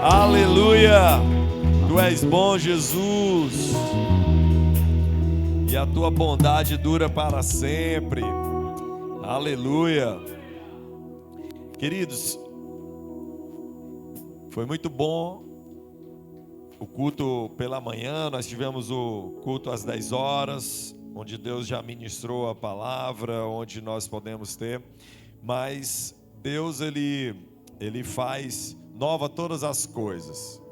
Aleluia! Tu és bom, Jesus, e a tua bondade dura para sempre. Aleluia! Queridos, foi muito bom o culto pela manhã. Nós tivemos o culto às 10 horas, onde Deus já ministrou a palavra, onde nós podemos ter. Mas Deus, Ele faz nova todas as coisas,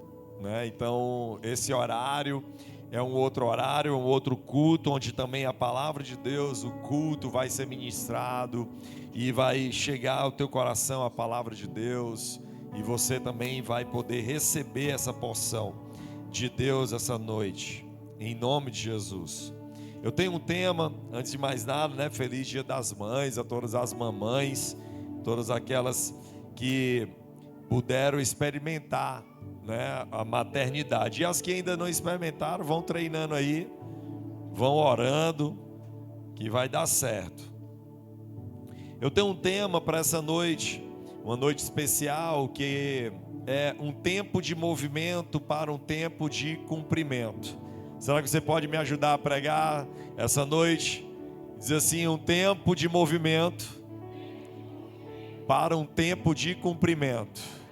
né? Então esse horário é um outro horário, um outro culto, onde também a palavra de Deus, o culto vai ser ministrado e vai chegar ao teu coração a palavra de Deus, e você também vai poder receber essa porção de Deus essa noite, em nome de Jesus. Eu tenho um tema, antes de mais nada, né? Feliz Dia das Mães a todas as mamães, todas aquelas que puderam experimentar, né, a maternidade. E as que ainda não experimentaram, vão treinando aí, vão orando, que vai dar certo. Eu tenho um tema para essa noite, uma noite especial, que é um tempo de movimento para um tempo de cumprimento. Será que você pode me ajudar a pregar essa noite? Diz assim: um tempo de movimento para um tempo de cumprimento.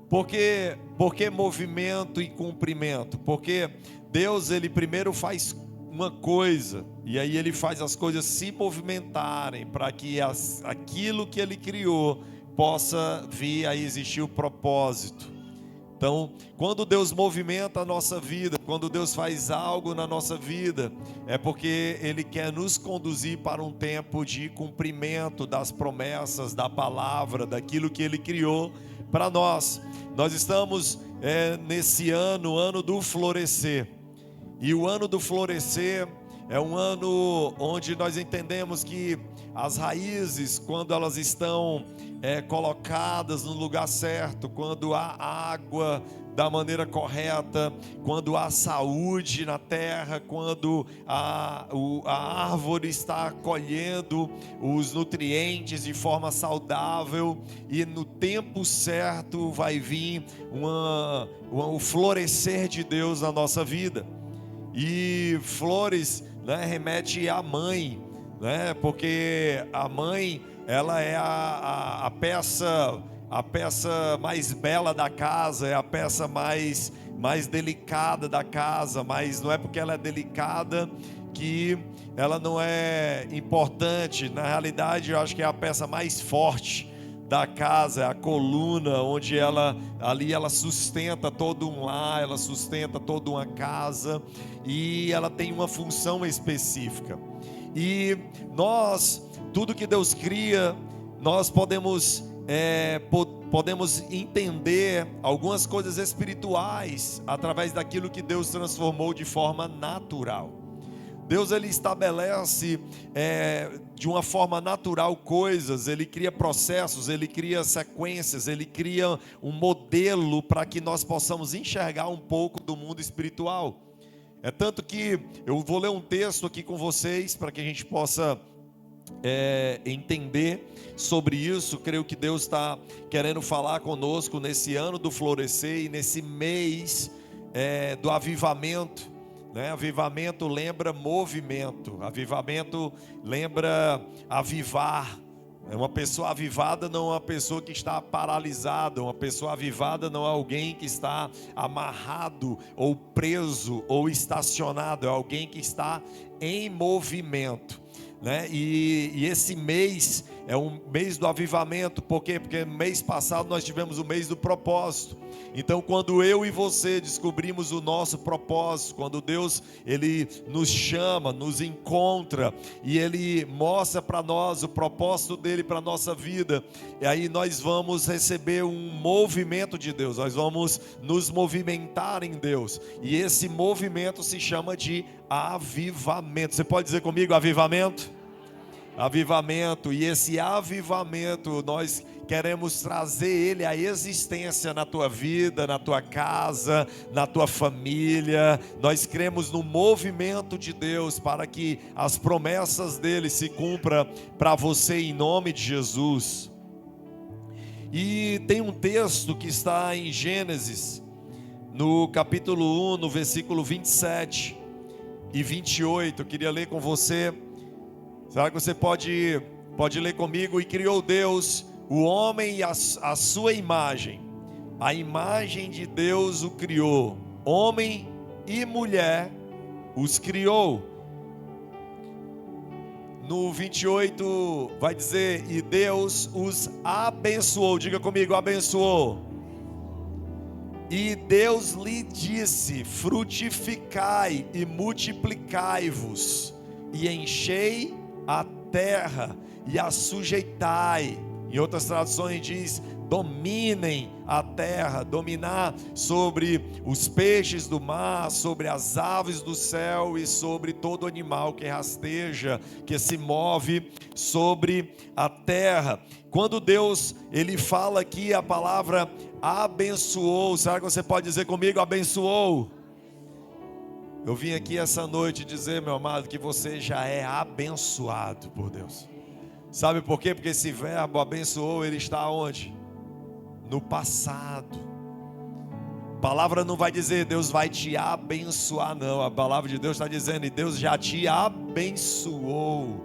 Por que movimento e cumprimento? Porque Deus, Ele primeiro faz uma coisa, e aí Ele faz as coisas se movimentarem, para que aquilo que Ele criou possa vir a existir o propósito. Então, quando Deus movimenta a nossa vida, quando Deus faz algo na nossa vida, é porque Ele quer nos conduzir para um tempo de cumprimento das promessas, da palavra, daquilo que Ele criou para nós. Nós estamos nesse ano do florescer, e o ano do florescer é um ano onde nós entendemos que as raízes, quando elas estão colocadas no lugar certo, quando há água da maneira correta, quando há saúde na terra, quando a árvore está colhendo os nutrientes de forma saudável, e no tempo certo vai vir o florescer de Deus na nossa vida. E flores, né, remete à mãe, né, porque a mãe, ela é a peça mais bela da casa, é a peça mais delicada da casa. Mas não é porque ela é delicada que ela não é importante. Na realidade, eu acho que é a peça mais forte da casa, é a coluna, onde ela sustenta todo um lar, ela sustenta toda uma casa, e ela tem uma função específica. E nós, tudo que Deus cria, nós podemos entender algumas coisas espirituais através daquilo que Deus transformou de forma natural. Deus, Ele estabelece de uma forma natural coisas, Ele cria processos, Ele cria sequências, Ele cria um modelo para que nós possamos enxergar um pouco do mundo espiritual. É tanto que eu vou ler um texto aqui com vocês, para que a gente possa entender sobre isso. Creio que Deus está querendo falar conosco nesse ano do florescer e nesse mês do avivamento, né? Avivamento lembra movimento, avivamento lembra avivar. Uma pessoa avivada não é uma pessoa que está paralisada. Uma pessoa avivada não é alguém que está amarrado ou preso ou estacionado. É alguém que está em movimento, né? E esse mês é um mês do avivamento. Por quê? Porque mês passado nós tivemos o mês do propósito. Então, quando eu e você descobrimos o nosso propósito, quando Deus, Ele nos chama, nos encontra, e Ele mostra para nós o propósito dEle para a nossa vida, e aí nós vamos receber um movimento de Deus, nós vamos nos movimentar em Deus, e esse movimento se chama de avivamento. Você pode dizer comigo: avivamento? Avivamento. E esse avivamento, nós queremos trazer ele à existência na tua vida, na tua casa, na tua família. Nós cremos no movimento de Deus para que as promessas dele se cumpram para você, em nome de Jesus. E tem um texto que está em Gênesis, no capítulo 1, no versículo 27 e 28. Eu queria ler com você. Será que você pode ler comigo? E criou Deus o homem e a sua imagem. A imagem de Deus o criou. Homem e mulher os criou. No 28 vai dizer: e Deus os abençoou. Diga comigo: abençoou. E Deus lhe disse: frutificai e multiplicai-vos, e enchei a terra e a sujeitai. Em outras traduções diz: dominem a terra, dominar sobre os peixes do mar, sobre as aves do céu e sobre todo animal que rasteja, que se move sobre a terra. Quando Deus, ele fala aqui a palavra abençoou, será que você pode dizer comigo: abençoou? Eu vim aqui essa noite dizer, meu amado, que você já é abençoado por Deus. Sabe por quê? Porque esse verbo abençoou, ele está onde? No passado. A palavra não vai dizer Deus vai te abençoar, não. A palavra de Deus está dizendo: e Deus já te abençoou.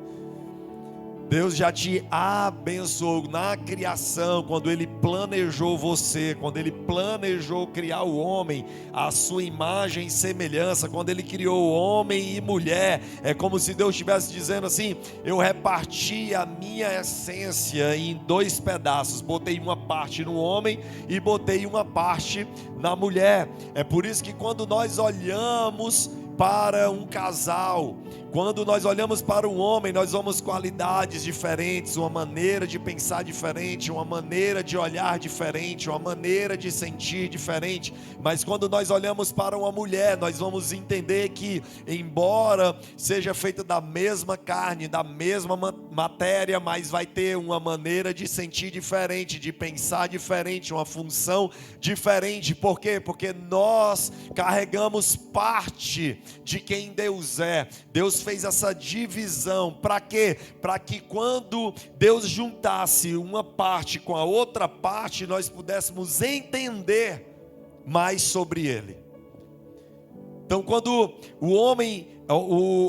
Deus já te abençoou na criação, quando Ele planejou você, quando Ele planejou criar o homem, a sua imagem e semelhança, quando Ele criou homem e mulher. É como se Deus estivesse dizendo assim: eu reparti a minha essência em dois pedaços, botei uma parte no homem e botei uma parte na mulher. É por isso que quando nós olhamos para um casal, quando nós olhamos para um homem, nós vemos qualidades diferentes, uma maneira de pensar diferente, uma maneira de olhar diferente, uma maneira de sentir diferente. Mas quando nós olhamos para uma mulher, nós vamos entender que, embora seja feita da mesma carne, da mesma matéria, mas vai ter uma maneira de sentir diferente, de pensar diferente, uma função diferente. Por quê? Porque nós carregamos parte de quem Deus é. Deus fez essa divisão, para quê? Para que quando Deus juntasse uma parte com a outra parte, nós pudéssemos entender mais sobre Ele. Então, quando o homem,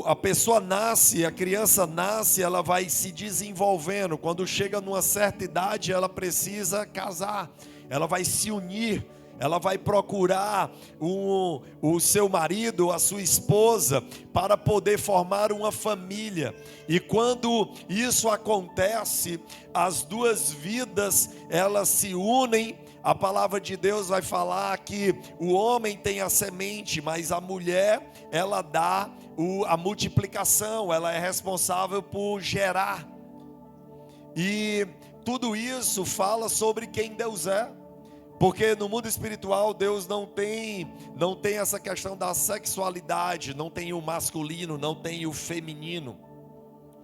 a pessoa nasce, a criança nasce, ela vai se desenvolvendo. Quando chega numa certa idade, ela precisa casar, ela vai se unir, ela vai procurar o seu marido, a sua esposa, para poder formar uma família. E quando isso acontece, as duas vidas, elas se unem. A palavra de Deus vai falar que o homem tem a semente, mas a mulher, ela dá a multiplicação, ela é responsável por gerar. E tudo isso fala sobre quem Deus é. Porque no mundo espiritual Deus não tem essa questão da sexualidade, não tem o masculino, não tem o feminino.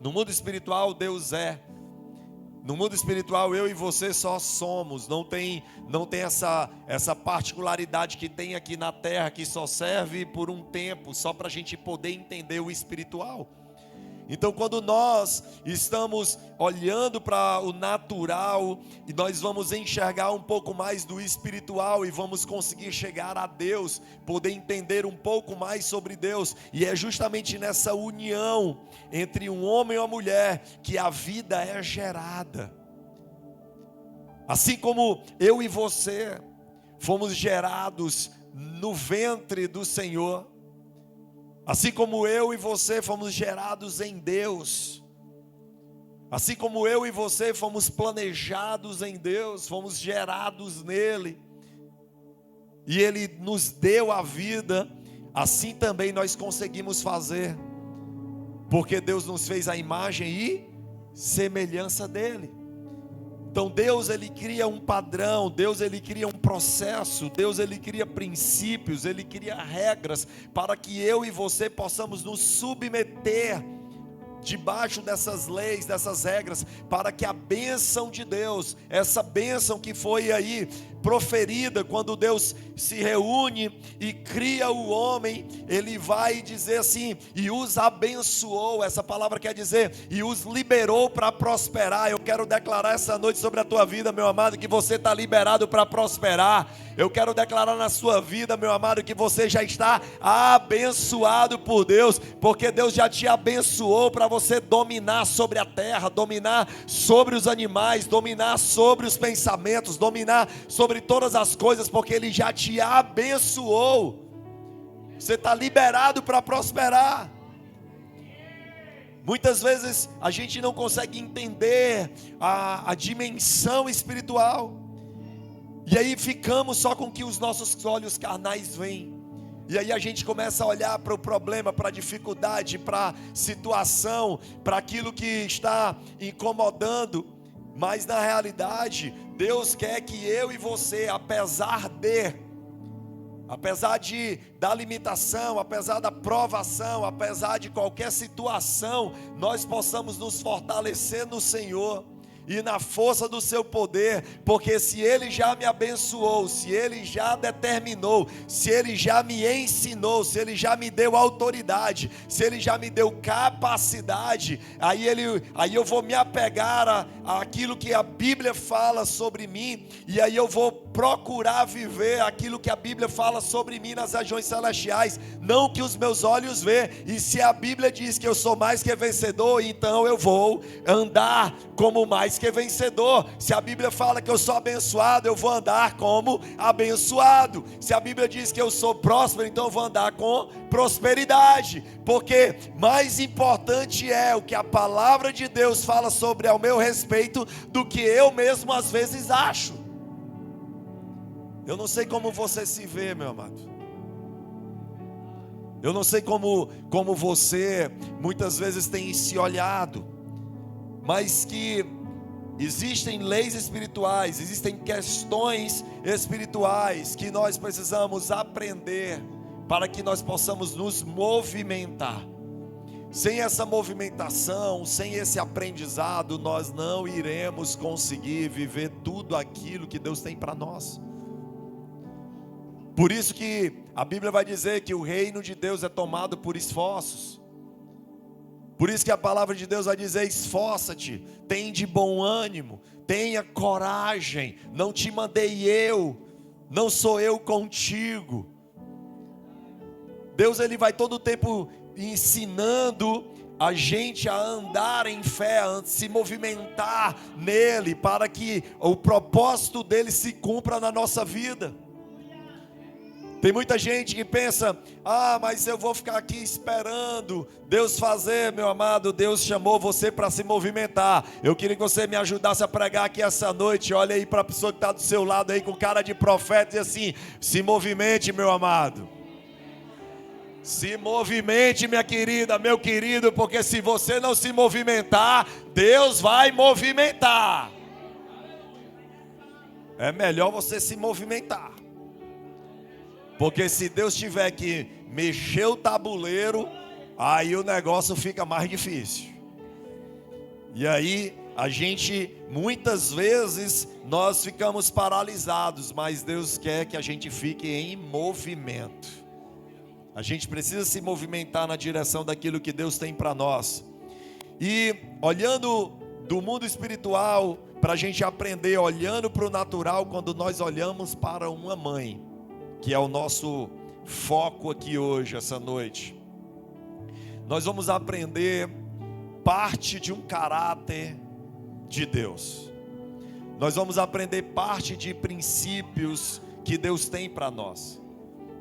No mundo espiritual Deus é. No mundo espiritual eu e você só somos. Não tem essa particularidade que tem aqui na terra, que só serve por um tempo, só para a gente poder entender o espiritual. Então, quando nós estamos olhando para o natural, e nós vamos enxergar um pouco mais do espiritual e vamos conseguir chegar a Deus, poder entender um pouco mais sobre Deus. E é justamente nessa união entre um homem e uma mulher que a vida é gerada. Assim como eu e você fomos gerados no ventre do Senhor, assim como eu e você fomos gerados em Deus, assim como eu e você fomos planejados em Deus, fomos gerados nele, e Ele nos deu a vida, assim também nós conseguimos fazer, porque Deus nos fez a imagem e semelhança dele. Então Deus, Ele cria um padrão, Deus, Ele cria um processo, Deus, Ele cria princípios, Ele cria regras, para que eu e você possamos nos submeter debaixo dessas leis, dessas regras, para que a bênção de Deus, essa bênção que foi aí proferida, quando Deus se reúne e cria o homem, Ele vai dizer assim, e os abençoou. Essa palavra quer dizer, e os liberou para prosperar. Eu quero declarar essa noite sobre a tua vida, meu amado, que você está liberado para prosperar. Eu quero declarar na sua vida, meu amado, que você já está abençoado por Deus, porque Deus já te abençoou para você dominar sobre a terra, dominar sobre os animais, dominar sobre os pensamentos, dominar sobre todas as coisas, porque Ele já te abençoou. Você está liberado para prosperar. Muitas vezes a gente não consegue entender a dimensão espiritual, e aí ficamos só com o que os nossos olhos carnais veem. E aí a gente começa a olhar para o problema, para a dificuldade, para a situação, para aquilo que está incomodando. Mas na realidade, Deus quer que eu e você, apesar da limitação, apesar da provação, apesar de qualquer situação, nós possamos nos fortalecer no Senhor e na força do seu poder, porque se Ele já me abençoou, se Ele já determinou, se Ele já me ensinou, se Ele já me deu autoridade, se Ele já me deu capacidade, aí eu vou me apegar àquilo que a Bíblia fala sobre mim, e aí eu vou procurar viver aquilo que a Bíblia fala sobre mim nas regiões celestiais, não o que os meus olhos vê. E se a Bíblia diz que eu sou mais que vencedor, então eu vou andar como mais que vencedor. Se a Bíblia fala que eu sou abençoado, eu vou andar como abençoado. Se a Bíblia diz que eu sou próspero, então eu vou andar com prosperidade, porque mais importante é o que a palavra de Deus fala sobre ao meu respeito, do que eu mesmo às vezes acho. Eu não sei como você se vê, meu amado. Eu não sei como você muitas vezes tem se olhado, mas que existem leis espirituais, existem questões espirituais que nós precisamos aprender para que nós possamos nos movimentar. Sem essa movimentação, sem esse aprendizado, nós não iremos conseguir viver tudo aquilo que Deus tem para nós. Por isso que a Bíblia vai dizer que o reino de Deus é tomado por esforços. Por isso que a palavra de Deus vai dizer: esforça-te, tem de bom ânimo, tenha coragem, não te mandei eu, não sou eu contigo. Deus, Ele vai todo o tempo ensinando a gente a andar em fé, a se movimentar nele, para que o propósito dele se cumpra na nossa vida. Tem muita gente que pensa: mas eu vou ficar aqui esperando Deus fazer. Meu amado, Deus chamou você para se movimentar. Eu queria que você me ajudasse a pregar aqui essa noite. Olha aí para a pessoa que está do seu lado aí com cara de profeta e assim: se movimente, meu amado. Se movimente, minha querida, meu querido, porque se você não se movimentar, Deus vai movimentar. É melhor você se movimentar. Porque se Deus tiver que mexer o tabuleiro, aí o negócio fica mais difícil. E aí a gente, muitas vezes, nós ficamos paralisados, mas Deus quer que a gente fique em movimento. A gente precisa se movimentar na direção daquilo que Deus tem para nós. E olhando do mundo espiritual, para a gente aprender, olhando para o natural, quando nós olhamos para uma mãe, que é o nosso foco aqui hoje, essa noite, nós vamos aprender parte de um caráter de Deus. Nós vamos aprender parte de princípios que Deus tem para nós.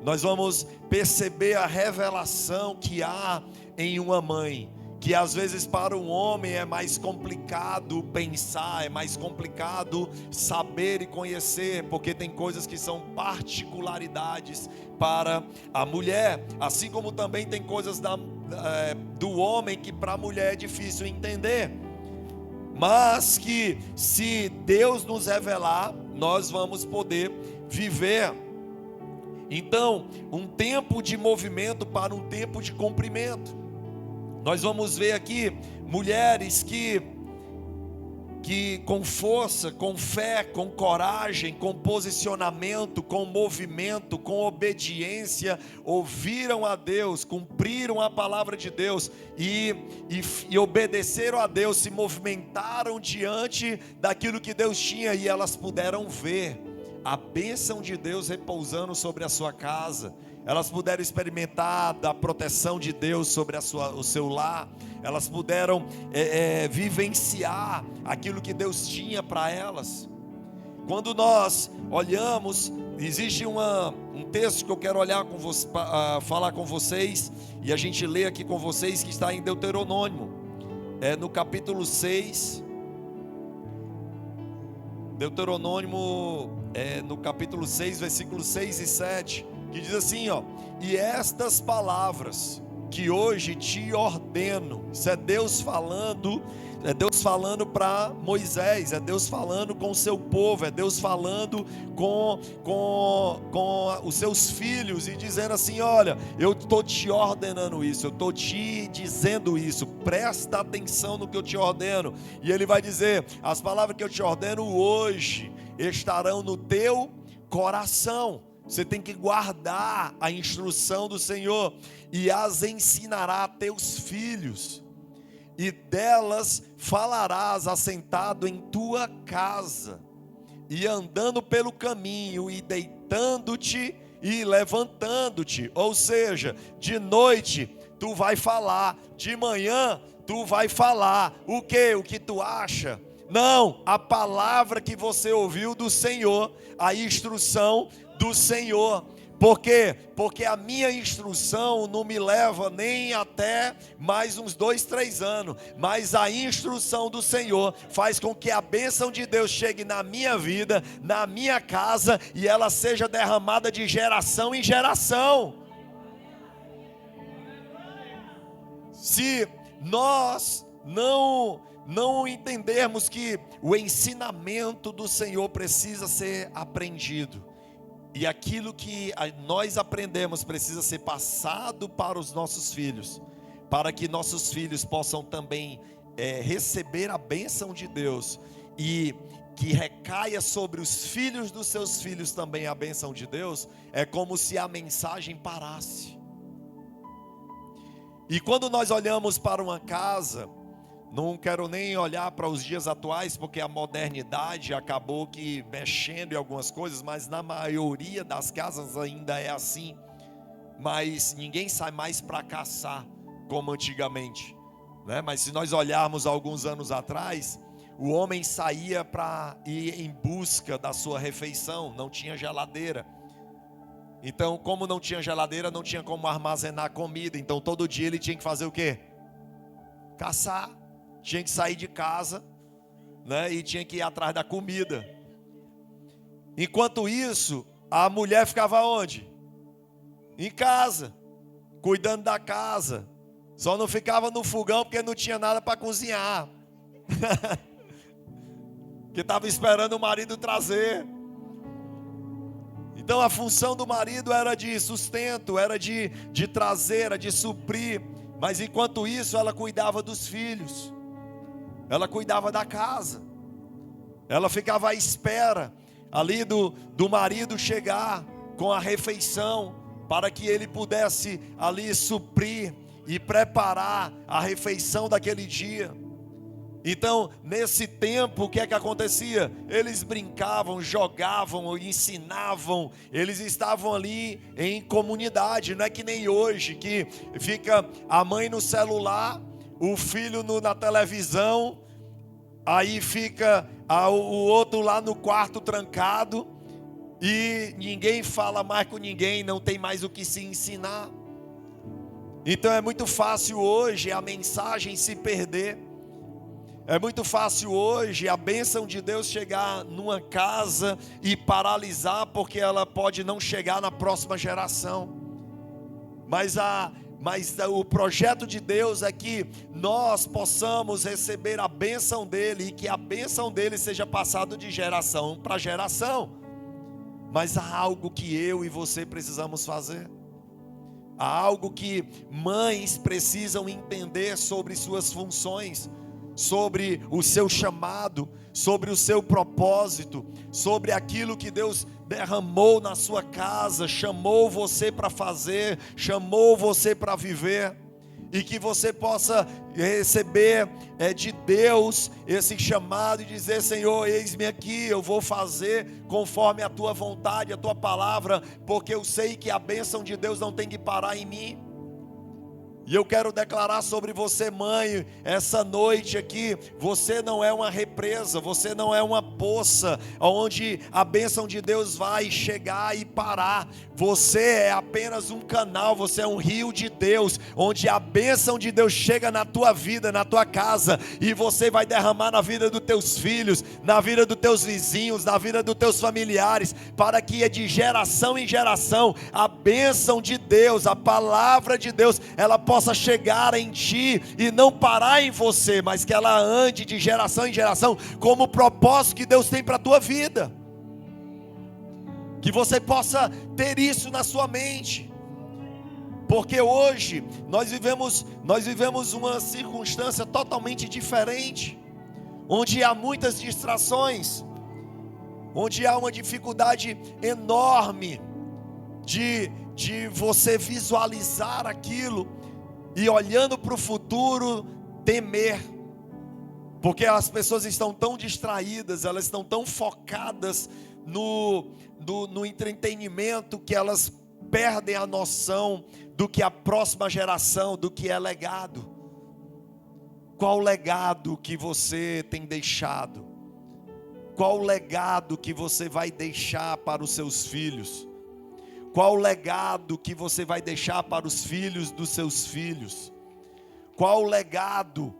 Nós vamos perceber a revelação que há em uma mãe, que às vezes para um homem é mais complicado pensar, é mais complicado saber e conhecer, porque tem coisas que são particularidades para a mulher, assim como também tem coisas do homem que para a mulher é difícil entender, mas que se Deus nos revelar, nós vamos poder viver. Então, um tempo de movimento para um tempo de comprimento. Nós vamos ver aqui mulheres que que com força, com fé, com coragem, com posicionamento, com movimento, com obediência, ouviram a Deus, cumpriram a palavra de Deus e obedeceram a Deus, se movimentaram diante daquilo que Deus tinha, e elas puderam ver a bênção de Deus repousando sobre a sua casa. Elas puderam experimentar da proteção de Deus sobre o seu lar. Elas puderam vivenciar aquilo que Deus tinha para elas. Quando nós olhamos, existe um texto que eu quero falar com vocês, e a gente lê aqui com vocês, que está em Deuteronômio, no capítulo 6. Deuteronômio, no capítulo 6, versículos 6 e 7, que diz assim, ó: e estas palavras que hoje te ordeno. Isso é Deus falando para Moisés, é Deus falando com o seu povo, é Deus falando com os seus filhos e dizendo assim: olha, eu estou te ordenando isso, eu estou te dizendo isso, presta atenção no que eu te ordeno. E ele vai dizer: as palavras que eu te ordeno hoje estarão no teu coração. Você tem que guardar a instrução do Senhor e as ensinará a teus filhos, e delas falarás assentado em tua casa, e andando pelo caminho, e deitando-te e levantando-te. Ou seja, de noite tu vai falar, de manhã tu vai falar. O que? O que tu acha? Não, a palavra que você ouviu do Senhor, a instrução do Senhor. Por quê? Porque a minha instrução não me leva nem até mais uns 2, 3 anos, mas a instrução do Senhor faz com que a bênção de Deus chegue na minha vida, na minha casa, e ela seja derramada de geração em geração. Se nós não entendermos que o ensinamento do Senhor precisa ser aprendido, e aquilo que nós aprendemos precisa ser passado para os nossos filhos, para que nossos filhos possam também receber a bênção de Deus, e que recaia sobre os filhos dos seus filhos também a bênção de Deus, é como se a mensagem parasse. E quando nós olhamos para uma casa, não quero nem olhar para os dias atuais, porque a modernidade acabou que mexendo em algumas coisas, mas na maioria das casas ainda é assim. Mas ninguém sai mais para caçar como antigamente, né? Mas se nós olharmos alguns anos atrás, o homem saía para ir em busca da sua refeição, não tinha geladeira. Então, como não tinha geladeira, não tinha como armazenar comida. Então todo dia ele tinha que fazer o quê? Caçar. Tinha que sair de casa, né? E tinha que ir atrás da comida. Enquanto isso, a mulher ficava onde? Em casa, cuidando da casa. Só não ficava no fogão porque não tinha nada para cozinhar. Que estava esperando o marido trazer. Então a função do marido era de sustento, era de trazer, era de suprir. Mas enquanto isso, ela cuidava dos filhos. Ela cuidava da casa. Ela ficava à espera ali do marido chegar com a refeição, para que ele pudesse ali suprir e preparar a refeição daquele dia. Então, nesse tempo, o que é que acontecia? Eles brincavam, jogavam, ensinavam. Eles estavam ali em comunidade. Não é que nem hoje, que fica a mãe no celular, o filho na televisão, aí fica o outro lá no quarto trancado, e ninguém fala mais com ninguém, não tem mais o que se ensinar. Então é muito fácil hoje a mensagem se perder. É muito fácil hoje a bênção de Deus chegar numa casa e paralisar, porque ela pode não chegar na próxima geração. Mas o projeto de Deus é que nós possamos receber a bênção dele, e que a bênção dele seja passada de geração para geração. Mas há algo que eu e você precisamos fazer. Há algo que mães precisam entender sobre suas funções, sobre o seu chamado, sobre o seu propósito, sobre aquilo que Deus derramou na sua casa, chamou você para fazer, chamou você para viver, e que você possa receber de Deus esse chamado e dizer: Senhor, eis-me aqui, eu vou fazer conforme a tua vontade, a tua palavra, porque eu sei que a bênção de Deus não tem que parar em mim. E eu quero declarar sobre você, mãe, essa noite aqui: você não é uma represa, você não é uma poça onde a bênção de Deus vai chegar e parar. Você é apenas um canal, você é um rio de Deus, onde a bênção de Deus chega na tua vida, na tua casa, e você vai derramar na vida dos teus filhos, na vida dos teus vizinhos, na vida dos teus familiares, para que de geração em geração a bênção de Deus, a palavra de Deus, ela possa chegar em ti e não parar em você, mas que ela ande de geração em geração como o propósito que Deus tem para a tua vida. Que você possa ter isso na sua mente, porque hoje nós vivemos uma circunstância totalmente diferente, onde há muitas distrações, onde há uma dificuldade enorme de você visualizar aquilo e, olhando para o futuro, temer, porque as pessoas estão tão distraídas, elas estão tão focadas no entretenimento, que elas perdem a noção do que a próxima geração, do que é legado. Qual o legado que você tem deixado? Qual o legado que você vai deixar para os seus filhos? Qual o legado que você vai deixar para os filhos dos seus filhos? Qual o legado?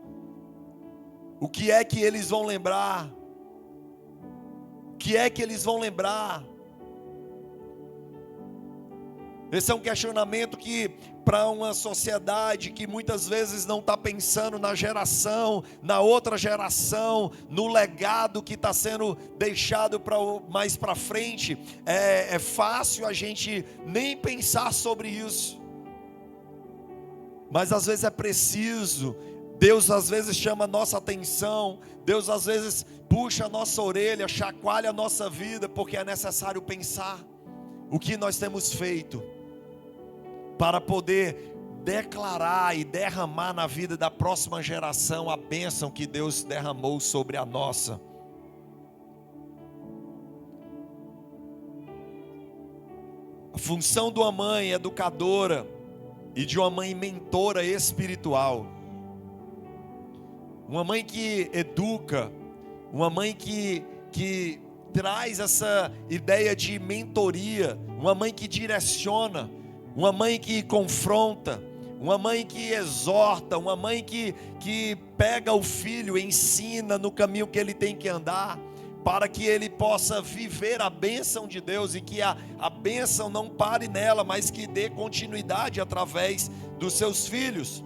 O que é que eles vão lembrar? O que é que eles vão lembrar? Esse é um questionamento que, para uma sociedade que muitas vezes não está pensando na geração, na outra geração, no legado que está sendo deixado mais para frente, é fácil a gente nem pensar sobre isso. Mas às vezes é preciso. Deus às vezes chama a nossa atenção, Deus às vezes puxa a nossa orelha, chacoalha a nossa vida, porque é necessário pensar o que nós temos feito para poder declarar e derramar na vida da próxima geração a bênção que Deus derramou sobre a nossa. A função de uma mãe educadora e de uma mãe mentora espiritual, uma mãe que educa, uma mãe que traz essa ideia de mentoria, uma mãe que direciona, uma mãe que confronta, uma mãe que exorta, uma mãe que pega o filho, ensina no caminho que ele tem que andar, para que ele possa viver a bênção de Deus, e que a bênção não pare nela, mas que dê continuidade através dos seus filhos.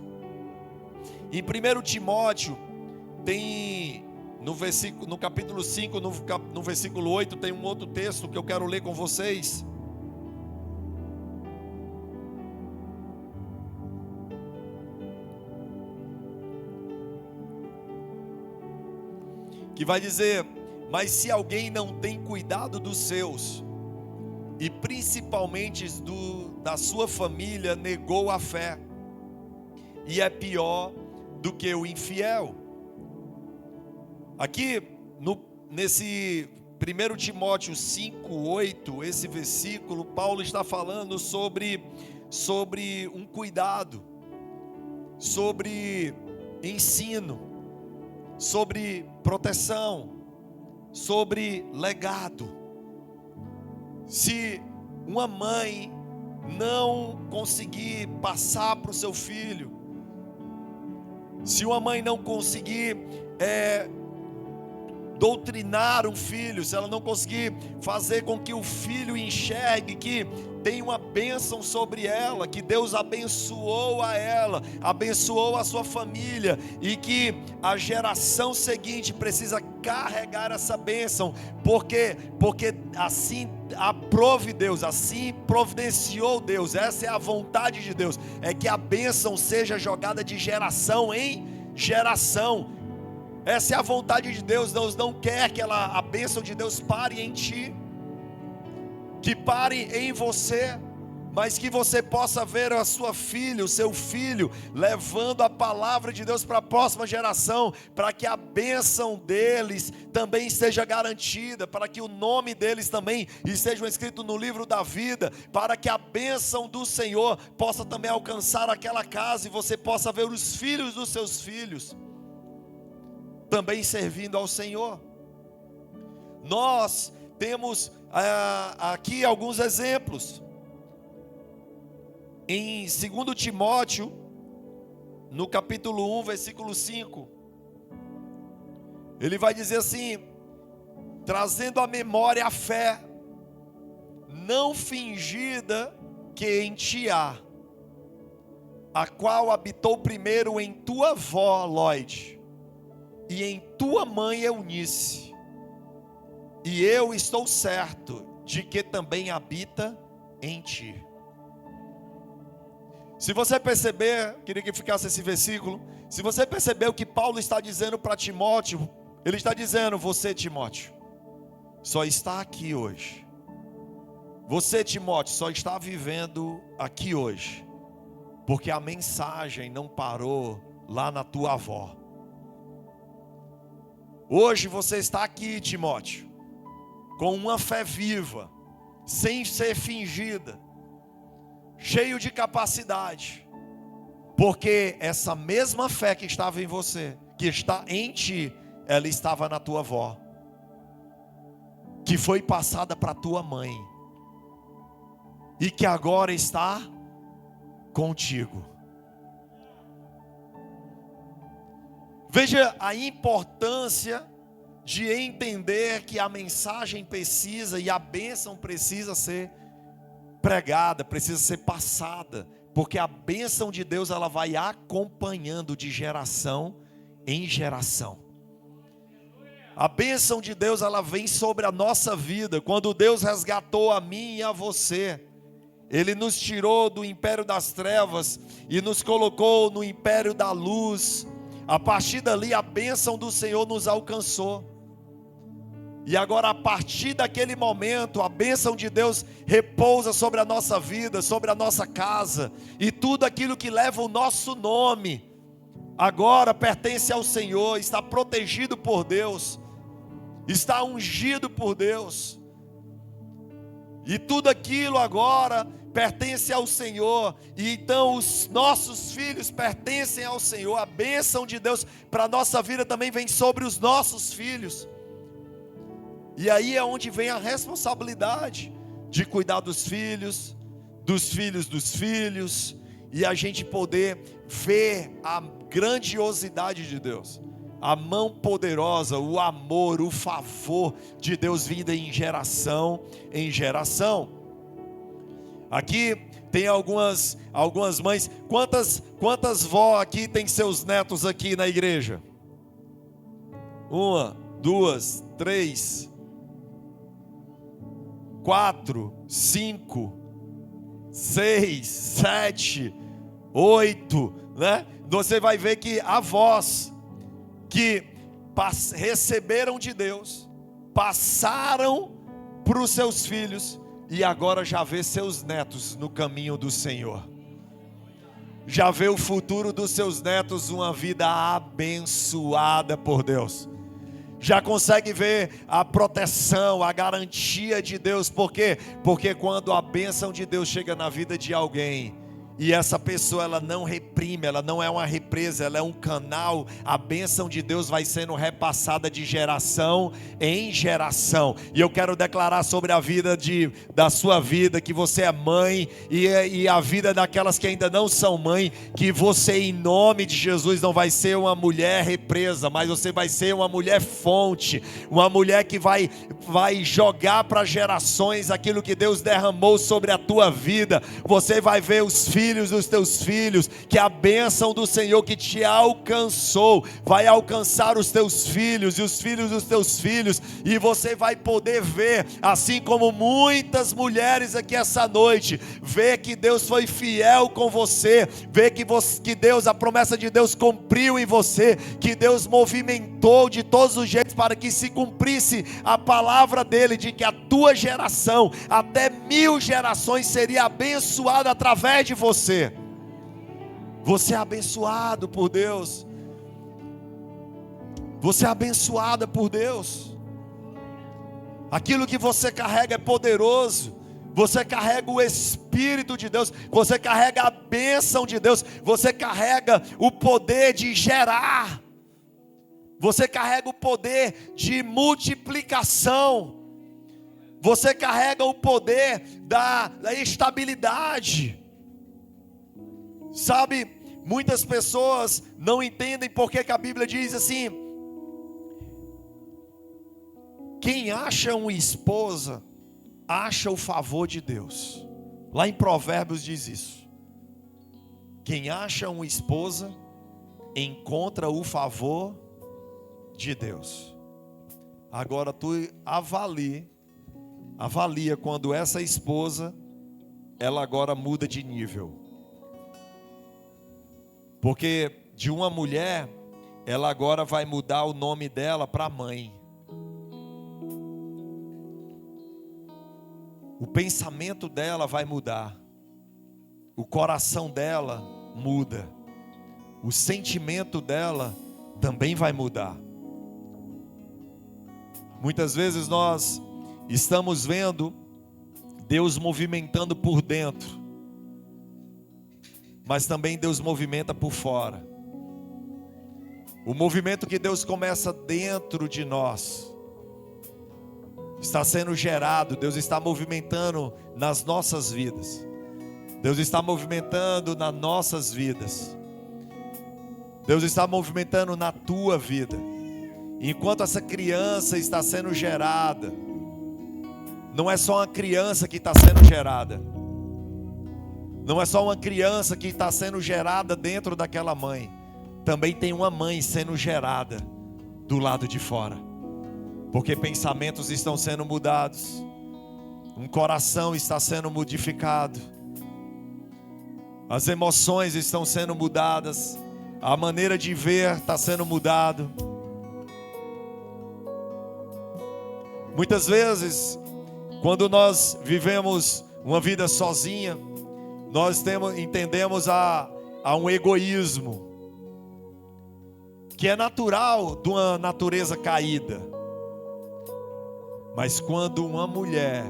Em 1 Timóteo, tem no capítulo 5, no versículo 8, tem um outro texto que eu quero ler com vocês. Que vai dizer: mas se alguém não tem cuidado dos seus, e principalmente da sua família, negou a fé, e é pior do que o infiel. Aqui, nesse 1 Timóteo 5:8, esse versículo, Paulo está falando sobre um cuidado, sobre ensino, sobre proteção, sobre legado. Se uma mãe não conseguir passar para o seu filho, se uma mãe não conseguir doutrinar um filho, se ela não conseguir fazer com que o filho enxergue que tem uma bênção sobre ela, que Deus abençoou a ela, abençoou a sua família, e que a geração seguinte precisa carregar essa bênção, porque assim aprove Deus, assim providenciou Deus. Essa é a vontade de Deus, é que a bênção seja jogada de geração em geração. Essa é a vontade de Deus. Deus não quer que a bênção de Deus pare em ti, que pare em você, mas que você possa ver a sua filha, o seu filho, levando a palavra de Deus para a próxima geração, para que a bênção deles também seja garantida, para que o nome deles também esteja escrito no livro da vida, para que a bênção do Senhor possa também alcançar aquela casa, e você possa ver os filhos dos seus filhos também servindo ao Senhor. Nós temos aqui alguns exemplos. Em 2 Timóteo, no capítulo 1, versículo 5, ele vai dizer assim: trazendo à memória a fé não fingida que em ti há, a qual habitou primeiro em tua avó Lloyd e em tua mãe Eunice, e eu estou certo de que também habita em ti. Se você perceber, queria que ficasse esse versículo. Se você perceber o que Paulo está dizendo para Timóteo, ele está dizendo: você, Timóteo, só está aqui hoje. Você, Timóteo, só está vivendo aqui hoje, porque a mensagem não parou lá na tua avó. Hoje você está aqui, Timóteo, com uma fé viva, sem ser fingida, cheio de capacidade, porque essa mesma fé que estava em você, que está em ti, ela estava na tua avó, que foi passada para tua mãe, e que agora está contigo. Veja a importância de entender que a mensagem precisa e a bênção precisa ser pregada, precisa ser passada, porque a bênção de Deus ela vai acompanhando de geração em geração. A bênção de Deus ela vem sobre a nossa vida. Quando Deus resgatou a mim e a você, Ele nos tirou do império das trevas e nos colocou no império da luz. A partir dali a bênção do Senhor nos alcançou. E agora, a partir daquele momento, a bênção de Deus repousa sobre a nossa vida, sobre a nossa casa, e tudo aquilo que leva o nosso nome, agora pertence ao Senhor, está protegido por Deus, está ungido por Deus, e tudo aquilo agora pertence ao Senhor, e então os nossos filhos pertencem ao Senhor. A bênção de Deus para a nossa vida também vem sobre os nossos filhos. E aí é onde vem a responsabilidade de cuidar dos filhos, dos filhos dos filhos, e a gente poder ver a grandiosidade de Deus, a mão poderosa, o amor, o favor de Deus vindo em geração em geração. Aqui tem algumas mães. Quantas vó aqui tem seus netos aqui na igreja? 1, 2, 3, 4, 5, 6, 7, 8, né? Você vai ver que avós que receberam de Deus, passaram para os seus filhos, e agora já vê seus netos no caminho do Senhor. Já vê o futuro dos seus netos, uma vida abençoada por Deus. Já consegue ver a proteção, a garantia de Deus. Por quê? Porque quando a bênção de Deus chega na vida de alguém, e essa pessoa ela não reprime, ela não é uma represa, ela é um canal, a bênção de Deus vai sendo repassada de geração em geração. E eu quero declarar sobre a vida da sua vida, que você é mãe, e a vida daquelas que ainda não são mãe, que você em nome de Jesus não vai ser uma mulher represa, mas você vai ser uma mulher fonte, uma mulher que vai jogar para gerações aquilo que Deus derramou sobre a tua vida. Você vai ver os filhos filhos dos teus filhos, que a bênção do Senhor que te alcançou vai alcançar os teus filhos e os filhos dos teus filhos, e você vai poder ver, assim como muitas mulheres aqui essa noite, ver que Deus foi fiel com você, ver que Deus, a promessa de Deus cumpriu em você, que Deus movimentou de todos os jeitos para que se cumprisse a palavra dele, de que a tua geração, até 1000 gerações, seria abençoada através de você. Você é abençoado por Deus. Você é abençoada por Deus. Aquilo que você carrega é poderoso. Você carrega o Espírito de Deus. Você carrega a bênção de Deus. Você carrega o poder de gerar. Você carrega o poder de multiplicação. Você carrega o poder da estabilidade. Sabe, muitas pessoas não entendem porque que a Bíblia diz assim: quem acha uma esposa, acha o favor de Deus. Lá em Provérbios diz isso. Quem acha uma esposa, encontra o favor de Deus. Agora tu avalia quando essa esposa, ela agora muda de nível. Porque de uma mulher, ela agora vai mudar o nome dela para mãe. O pensamento dela vai mudar. O coração dela muda. O sentimento dela também vai mudar. Muitas vezes nós estamos vendo Deus movimentando por dentro, mas também Deus movimenta por fora. O movimento que Deus começa dentro de nós está sendo gerado. Deus está movimentando nas nossas vidas. Deus está movimentando nas nossas vidas. Deus está movimentando na tua vida. Enquanto essa criança está sendo gerada, não é só uma criança que está sendo gerada. Não é só uma criança que está sendo gerada dentro daquela mãe. Também tem uma mãe sendo gerada do lado de fora. Porque pensamentos estão sendo mudados. Um coração está sendo modificado. As emoções estão sendo mudadas. A maneira de ver está sendo mudado. Muitas vezes, quando nós vivemos uma vida sozinha, nós entendemos a um egoísmo, que é natural de uma natureza caída. Mas quando uma mulher,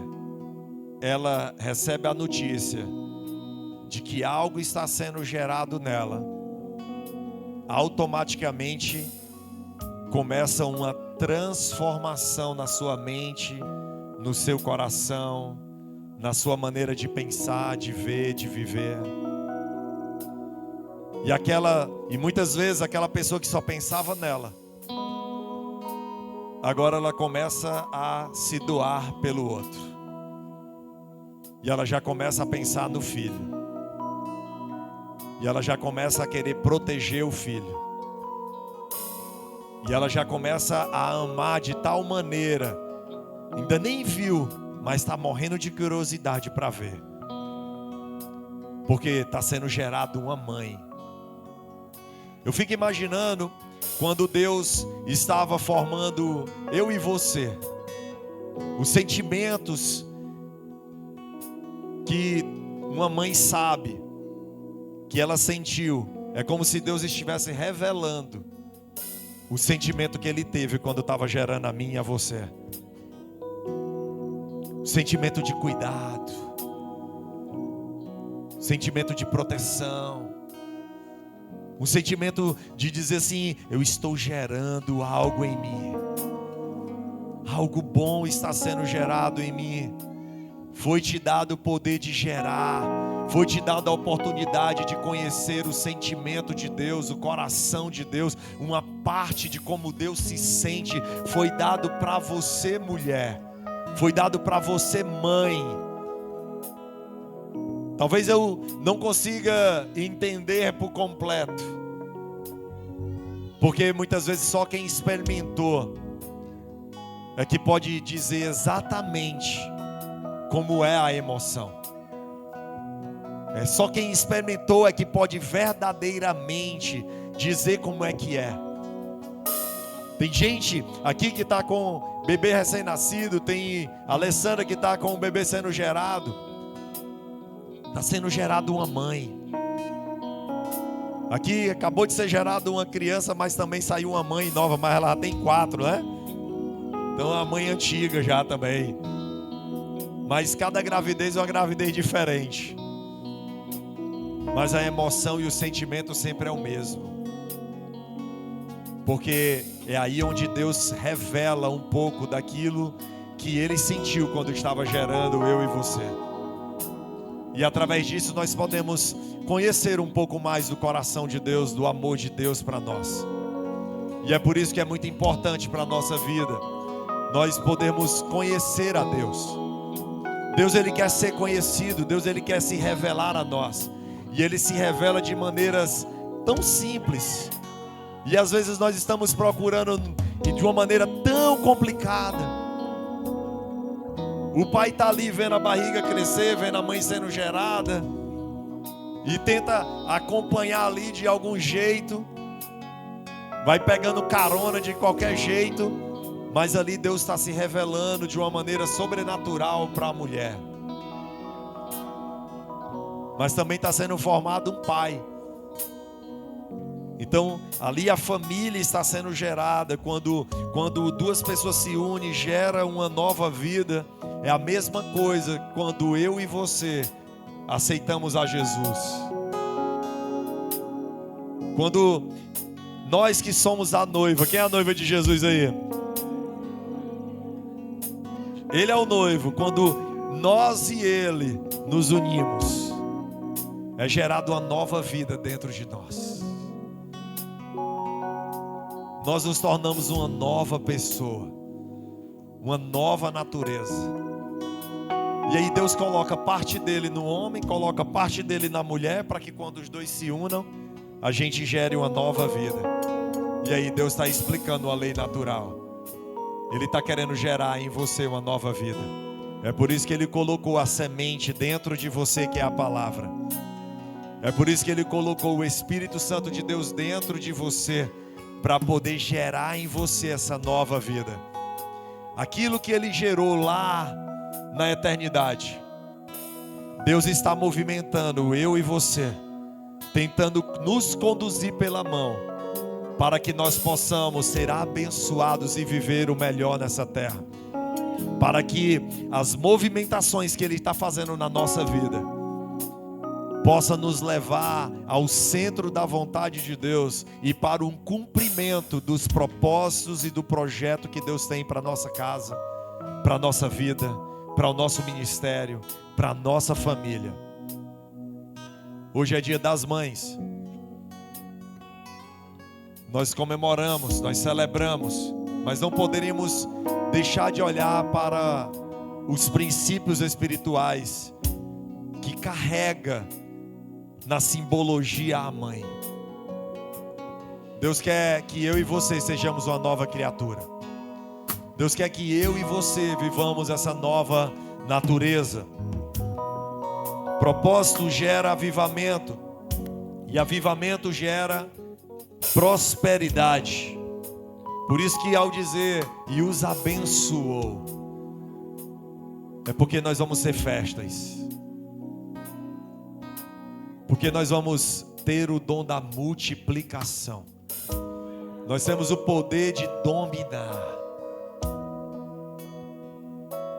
ela recebe a notícia de que algo está sendo gerado nela, automaticamente começa uma transformação na sua mente, no seu coração, na sua maneira de pensar, de ver, de viver. E muitas vezes aquela pessoa que só pensava nela, agora ela começa a se doar pelo outro. E ela já começa a pensar no filho. E ela já começa a querer proteger o filho. E ela já começa a amar de tal maneira, ainda nem viu, mas está morrendo de curiosidade para ver. Porque está sendo gerado uma mãe. Eu fico imaginando quando Deus estava formando eu e você, os sentimentos que uma mãe sabe, que ela sentiu. É como se Deus estivesse revelando o sentimento que Ele teve quando estava gerando a mim e a você. O sentimento de cuidado, sentimento de proteção, um sentimento de dizer assim: eu estou gerando algo em mim, algo bom está sendo gerado em mim. Foi te dado o poder de gerar, foi te dada a oportunidade de conhecer o sentimento de Deus, o coração de Deus, uma parte de como Deus se sente. Foi dado para você, mulher, foi dado para você, mãe. Talvez eu não consiga entender por completo, porque muitas vezes só quem experimentou é que pode dizer exatamente como é a emoção. É só quem experimentou é que pode verdadeiramente dizer como é que é. Tem gente aqui que está com bebê recém-nascido, tem a Alessandra que está com o bebê sendo gerado. Está sendo gerado uma mãe. Aqui acabou de ser gerada uma criança, mas também saiu uma mãe nova, mas ela já tem 4, né? Então é uma mãe antiga já também. Mas cada gravidez é uma gravidez diferente. Mas a emoção e o sentimento sempre é o mesmo. Porque é aí onde Deus revela um pouco daquilo que Ele sentiu quando estava gerando eu e você. E através disso nós podemos conhecer um pouco mais do coração de Deus, do amor de Deus para nós. E é por isso que é muito importante para a nossa vida nós podermos conhecer a Deus. Deus, Ele quer ser conhecido. Deus, Ele quer se revelar a nós. E Ele se revela de maneiras tão simples. E às vezes nós estamos procurando de uma maneira tão complicada. O pai está ali vendo a barriga crescer, vendo a mãe sendo gerada, e tenta acompanhar ali de algum jeito. Vai pegando carona de qualquer jeito. Mas ali Deus está se revelando de uma maneira sobrenatural para a mulher. Mas também está sendo formado um pai. Então ali a família está sendo gerada. Quando duas pessoas se unem, gera uma nova vida. É a mesma coisa quando eu e você aceitamos a Jesus. Quando nós que somos a noiva, quem é a noiva de Jesus aí? Ele é o noivo. Quando nós e Ele nos unimos, é gerada uma nova vida dentro de nós. Nós nos tornamos uma nova pessoa, uma nova natureza. E aí Deus coloca parte dele no homem, coloca parte dele na mulher, para que quando os dois se unam, a gente gere uma nova vida. E aí Deus está explicando a lei natural. Ele está querendo gerar em você uma nova vida. É por isso que Ele colocou a semente dentro de você, que é a palavra. É por isso que Ele colocou o Espírito Santo de Deus dentro de você, para poder gerar em você essa nova vida. Aquilo que Ele gerou lá na eternidade, Deus está movimentando eu e você, tentando nos conduzir pela mão, para que nós possamos ser abençoados e viver o melhor nessa terra. Para que as movimentações que Ele está fazendo na nossa vida possa nos levar ao centro da vontade de Deus e para um cumprimento dos propósitos e do projeto que Deus tem para a nossa casa, para a nossa vida, para o nosso ministério, para a nossa família. Hoje é dia das mães. Nós comemoramos, nós celebramos, mas não poderíamos deixar de olhar para os princípios espirituais que carrega na simbologia a mãe. Deus quer que eu e você sejamos uma nova criatura. Deus quer que eu e você vivamos essa nova natureza. Propósito gera avivamento, e avivamento gera prosperidade. Por isso que ao dizer e os abençoou, é porque nós vamos ser festas, porque nós vamos ter o dom da multiplicação. Nós temos o poder de dominar.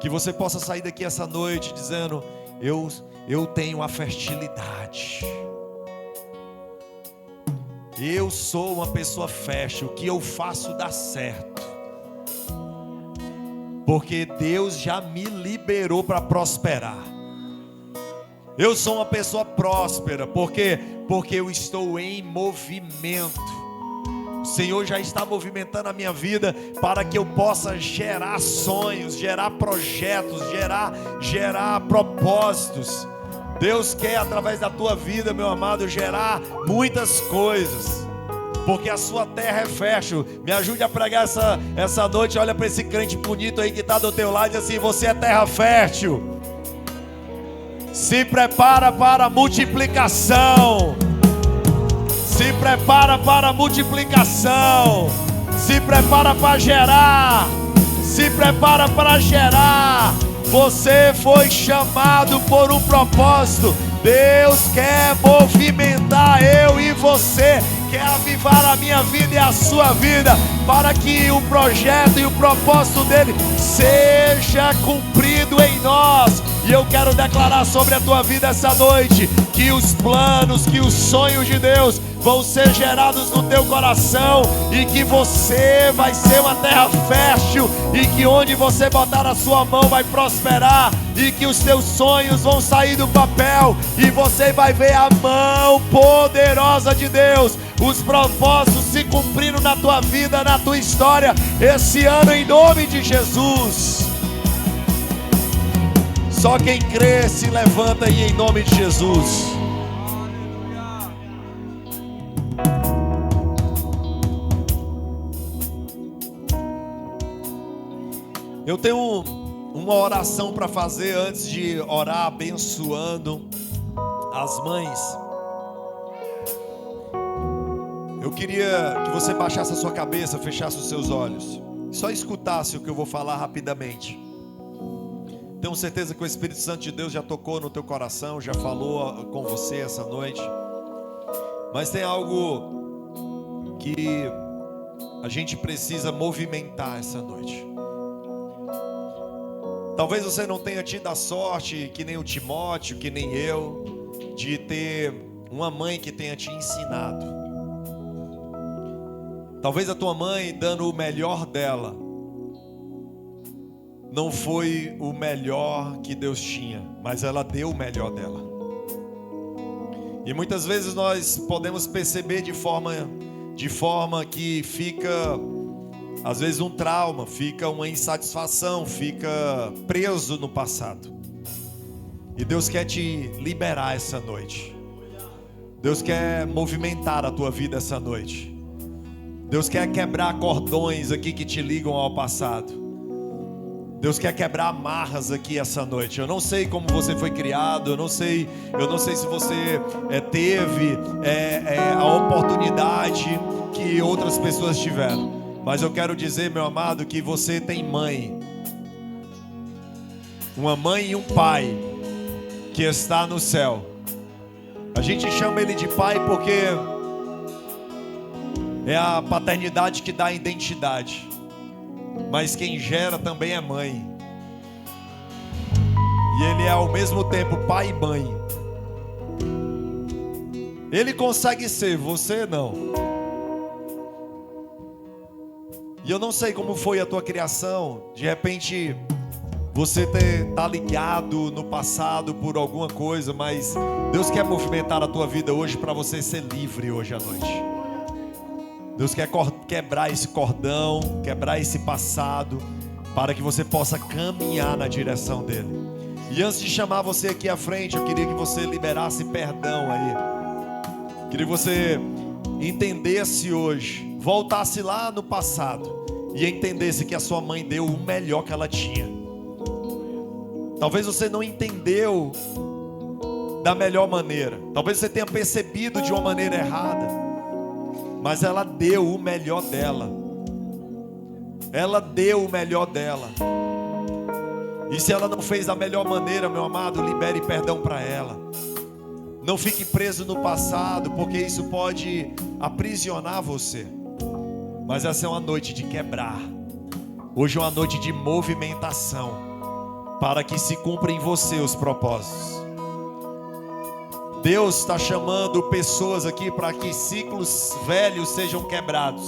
Que você possa sair daqui essa noite dizendo: eu tenho a fertilidade. Eu sou uma pessoa fértil. O que eu faço dá certo, porque Deus já me liberou para prosperar. Eu sou uma pessoa próspera, porque eu estou em movimento. O Senhor já está movimentando a minha vida para que eu possa gerar sonhos, gerar projetos, gerar propósitos. Deus quer, através da tua vida, meu amado, gerar muitas coisas, porque a sua terra é fértil. Me ajude a pregar essa noite. Olha para esse crente bonito aí que está do teu lado e diz assim: você é terra fértil. Se prepara para a multiplicação. Se prepara para a multiplicação. Se prepara para gerar. Se prepara para gerar. Você foi chamado por um propósito. Deus quer movimentar eu e você, quer avivar a minha vida e a sua vida, para que o projeto e o propósito dele seja cumprido em nós. E eu quero declarar sobre a tua vida essa noite, que os planos, que os sonhos de Deus vão ser gerados no teu coração, e que você vai ser uma terra fértil, e que onde você botar a sua mão vai prosperar, e que os teus sonhos vão sair do papel, e você vai ver a mão poderosa de Deus, os propósitos se cumprindo na tua vida, na tua história, esse ano, em nome de Jesus. Só quem crê se levanta aí em nome de Jesus. Eu tenho uma oração para fazer antes de orar abençoando as mães. Eu queria que você baixasse a sua cabeça, fechasse os seus olhos, só escutasse o que eu vou falar rapidamente. Tenho certeza que o Espírito Santo de Deus já tocou no teu coração, já falou com você essa noite. Mas tem algo que a gente precisa movimentar essa noite. Talvez você não tenha tido a sorte, que nem o Timóteo, que nem eu, de ter uma mãe que tenha te ensinado. Talvez a tua mãe, dando o melhor dela, não foi o melhor que Deus tinha, mas ela deu o melhor dela. E muitas vezes nós podemos perceber de forma que fica, às vezes, um trauma, fica uma insatisfação, fica preso no passado. E Deus quer te liberar essa noite. Deus quer movimentar a tua vida essa noite. Deus quer quebrar cordões aqui que te ligam ao passado. Deus quer quebrar amarras aqui essa noite. Eu não sei como você foi criado, eu não sei se você teve a oportunidade que outras pessoas tiveram. Mas eu quero dizer, meu amado, que você tem mãe. Uma mãe e um pai que está no céu. A gente chama ele de pai porque é a paternidade que dá identidade. Mas quem gera também é mãe. E ele é ao mesmo tempo pai e mãe. Ele consegue ser, você não. E eu não sei como foi a tua criação. De repente você tá ligado no passado por alguma coisa, mas Deus quer movimentar a tua vida hoje para você ser livre hoje à noite. Deus quer quebrar esse cordão, quebrar esse passado, para que você possa caminhar na direção dele. E antes de chamar você aqui à frente, eu queria que você liberasse perdão aí. Queria que você entendesse hoje, voltasse lá no passado e entendesse que a sua mãe deu o melhor que ela tinha. Talvez você não entendeu da melhor maneira, talvez você tenha percebido de uma maneira errada. Mas ela deu o melhor dela. Ela deu o melhor dela. E se ela não fez da melhor maneira, meu amado, libere perdão para ela. Não fique preso no passado, porque isso pode aprisionar você. Mas essa é uma noite de quebrar. Hoje é uma noite de movimentação, para que se cumpra em você os propósitos. Deus está chamando pessoas aqui para que ciclos velhos sejam quebrados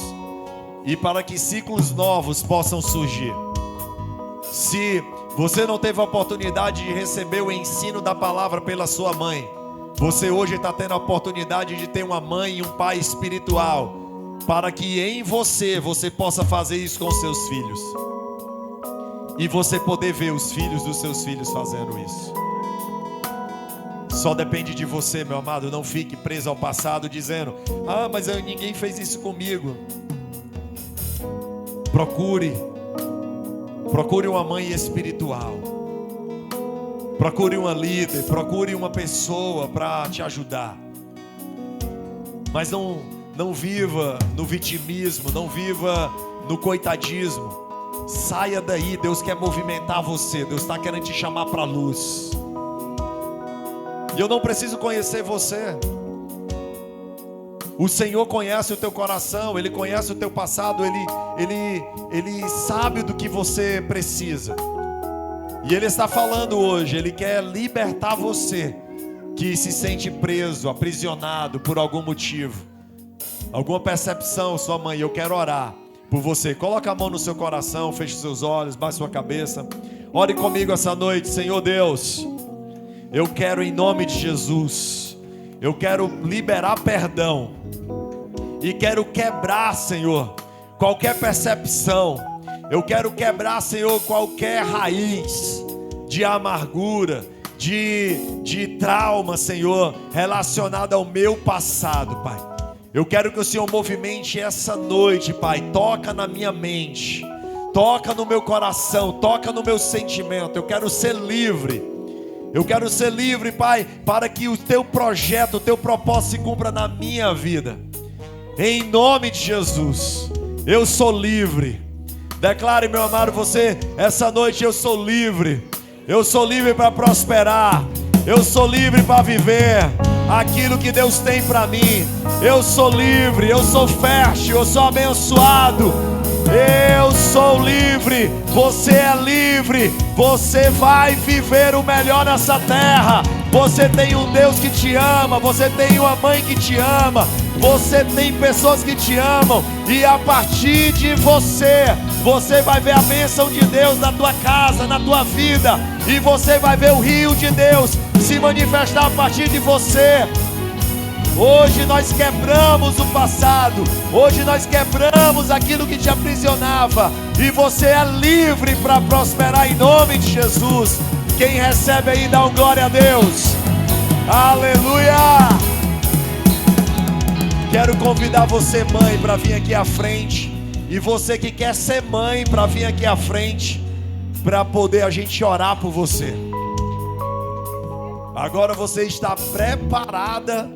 e para que ciclos novos possam surgir. Se você não teve a oportunidade de receber o ensino da palavra pela sua mãe, você hoje está tendo a oportunidade de ter uma mãe e um pai espiritual, para que em você possa fazer isso com seus filhos e você poder ver os filhos dos seus filhos fazendo isso. Só depende de você, meu amado. Não fique preso ao passado dizendo: ah, mas ninguém fez isso comigo. Procure uma mãe espiritual. Procure uma líder, procure uma pessoa para te ajudar. Mas não viva no vitimismo, não viva no coitadismo. Saia daí, Deus quer movimentar você, Deus está querendo te chamar para a luz. E eu não preciso conhecer você. O Senhor conhece o teu coração, Ele conhece o teu passado, Ele sabe do que você precisa. E Ele está falando hoje, Ele quer libertar você que se sente preso, aprisionado por algum motivo, alguma percepção. Sua mãe, eu quero orar por você. Coloca a mão no seu coração, feche seus olhos, baixe sua cabeça. Ore comigo essa noite. Senhor Deus, eu quero, em nome de Jesus, eu quero liberar perdão e quero quebrar, Senhor, qualquer percepção. Eu quero quebrar, Senhor, qualquer raiz de amargura, de trauma, Senhor, relacionado ao meu passado, Pai. Eu quero que o Senhor movimente essa noite, Pai. Toca na minha mente, toca no meu coração, toca no meu sentimento. Eu quero ser livre. Eu quero ser livre, Pai, para que o teu projeto, o teu propósito se cumpra na minha vida. Em nome de Jesus, eu sou livre. Declare, meu amado, você, essa noite: eu sou livre. Eu sou livre para prosperar. Eu sou livre para viver aquilo que Deus tem para mim. Eu sou livre, eu sou fértil, eu sou abençoado. Eu sou livre, você é livre. Você vai viver o melhor nessa terra. Você tem um Deus que te ama, você tem uma mãe que te ama, você tem pessoas que te amam. E a partir de você, você vai ver a bênção de Deus na tua casa, na tua vida. E você vai ver o rio de Deus se manifestar a partir de você. Hoje nós quebramos o passado. Hoje nós quebramos aquilo que te aprisionava. E você é livre para prosperar em nome de Jesus. Quem recebe aí, dá um glória a Deus. Aleluia. Quero convidar você, mãe, para vir aqui à frente. E você que quer ser mãe, para vir aqui à frente, para poder a gente orar por você. Agora você está preparada.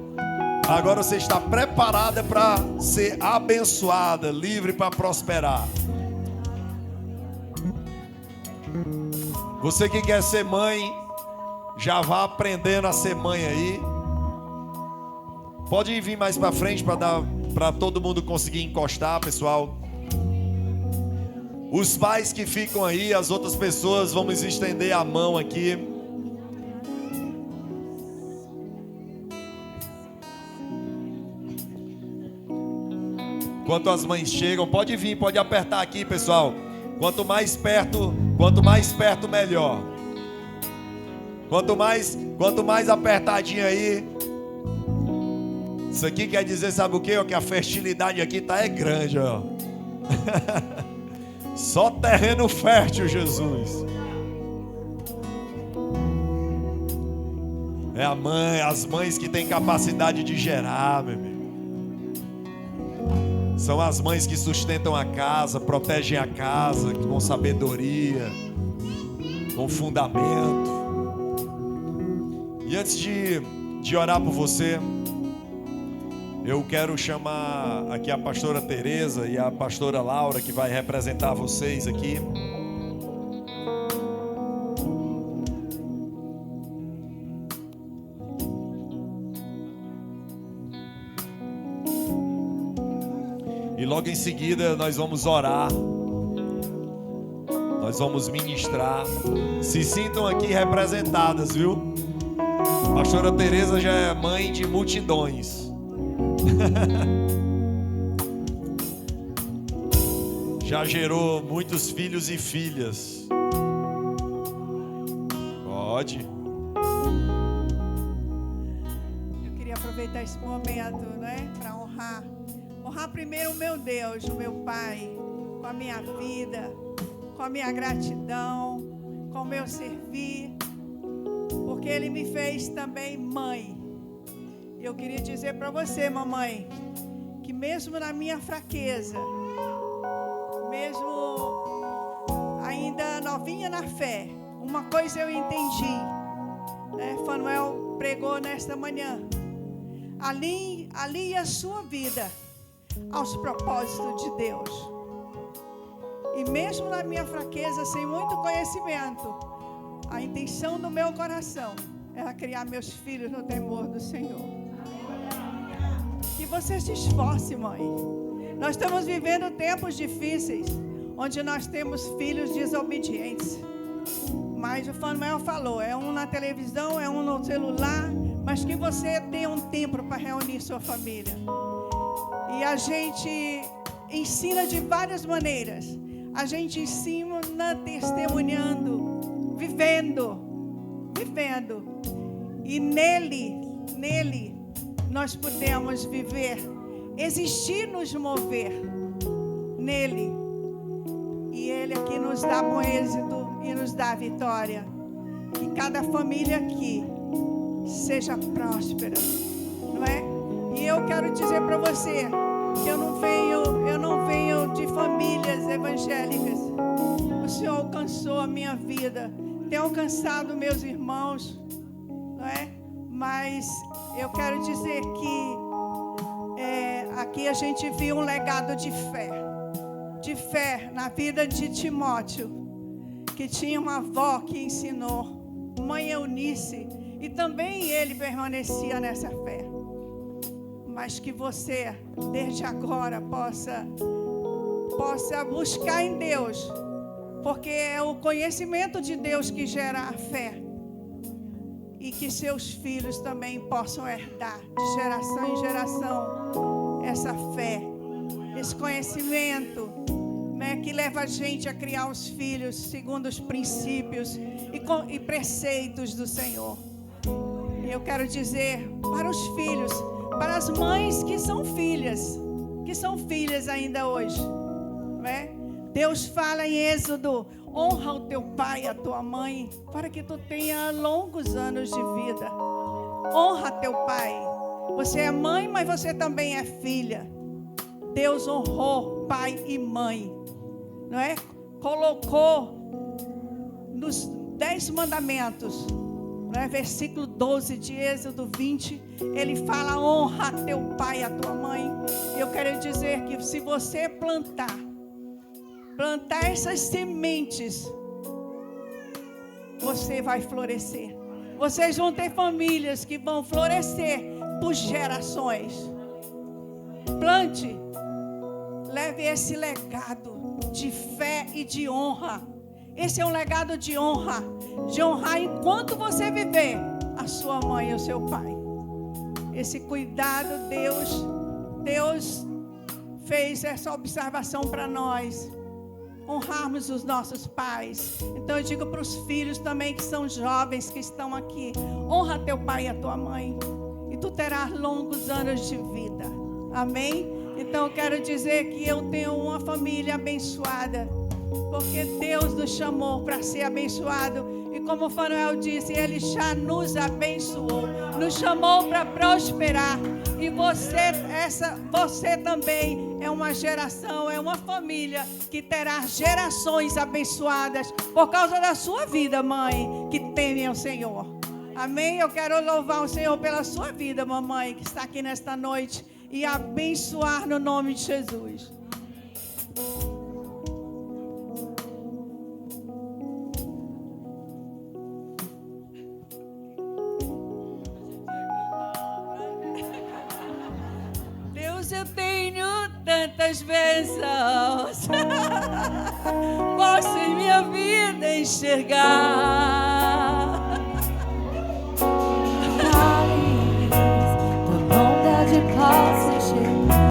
Agora você está preparada para ser abençoada, livre para prosperar. Você que quer ser mãe, já vá aprendendo a ser mãe aí. Pode vir mais para frente para todo mundo conseguir encostar, pessoal. Os pais que ficam aí, as outras pessoas, vamos estender a mão aqui. Enquanto as mães chegam, pode vir, pode apertar aqui, pessoal. Quanto mais perto, melhor. Quanto mais apertadinho aí. Isso aqui quer dizer, sabe o quê? Que a fertilidade aqui é grande, ó. Só terreno fértil, Jesus. É as mães que têm capacidade de gerar, meu amigo. São as mães que sustentam a casa, protegem a casa com sabedoria, com fundamento. E antes de orar por você, eu quero chamar aqui a pastora Tereza e a pastora Laura, que vai representar vocês aqui. E logo em seguida nós vamos orar. Nós vamos ministrar. Se sintam aqui representadas, viu? A pastora Tereza já é mãe de multidões. Já gerou muitos filhos e filhas. Pode. Eu queria aproveitar esse momento, né, para honrar primeiro o meu Deus, o meu Pai, com a minha vida, com a minha gratidão, com o meu servir, porque porque Ele me fez também mãe. Eu queria dizer para você, mamãe, que mesmo na minha fraqueza, mesmo ainda novinha na fé, uma coisa eu entendi, né? Fanuel pregou nesta manhã: alinhe a sua vida aos propósitos de Deus. E mesmo na minha fraqueza, sem muito conhecimento, a intenção do meu coração era criar meus filhos no temor do Senhor. Que você se esforce, mãe. Nós estamos vivendo tempos difíceis, onde nós temos filhos desobedientes. Mas o Fanuel falou, é um na televisão, é um no celular, mas que você tenha um tempo para reunir sua família. E a gente ensina de várias maneiras. A gente ensina testemunhando, vivendo. E nele nós podemos viver, existir, nos mover nele. E ele aqui nos dá bom êxito e nos dá vitória. Que cada família aqui seja próspera, não é? E eu quero dizer para você que eu não venho de famílias evangélicas. O Senhor alcançou a minha vida, tem alcançado meus irmãos, não é? Mas eu quero dizer que aqui a gente viu um legado de fé na vida de Timóteo, que tinha uma avó que ensinou, mãe Eunice, e também ele permanecia nessa fé. Mas que você, desde agora, possa buscar em Deus, porque é o conhecimento de Deus que gera a fé. E que seus filhos também possam herdar, de geração em geração, essa fé, esse conhecimento, né, que leva a gente a criar os filhos segundo os princípios e preceitos do Senhor. E eu quero dizer para os filhos, para as mães que são filhas ainda hoje, né? Deus fala em Êxodo: honra o teu pai e a tua mãe, para que tu tenha longos anos de vida. Honra teu pai. Você é mãe, mas você também é filha. Deus honrou pai e mãe, não é? Colocou nos 10 mandamentos, não é? Versículo 12 de Êxodo 20, ele fala: honra teu pai e a tua mãe. Eu quero dizer que se você plantar essas sementes, você vai florescer. Vocês vão ter famílias que vão florescer por gerações. Plante, leve esse legado de fé e de honra. Esse é um legado de honrar enquanto você viver a sua mãe e o seu pai. Esse cuidado, Deus fez essa observação para nós, honrarmos os nossos pais. Então eu digo para os filhos também que são jovens, que estão aqui: honra teu pai e a tua mãe, e tu terás longos anos de vida. Amém? Então eu quero dizer que eu tenho uma família abençoada, porque Deus nos chamou para ser abençoado. E como o Fanuel disse, Ele já nos abençoou, nos chamou para prosperar. E você também é uma geração, é uma família que terá gerações abençoadas por causa da sua vida, mãe, que teme ao Senhor. Amém? Eu quero louvar o Senhor pela sua vida, mamãe, que está aqui nesta noite, e abençoar no nome de Jesus. Eu tenho tantas bênçãos, posso em minha vida enxergar. Tua bondade passa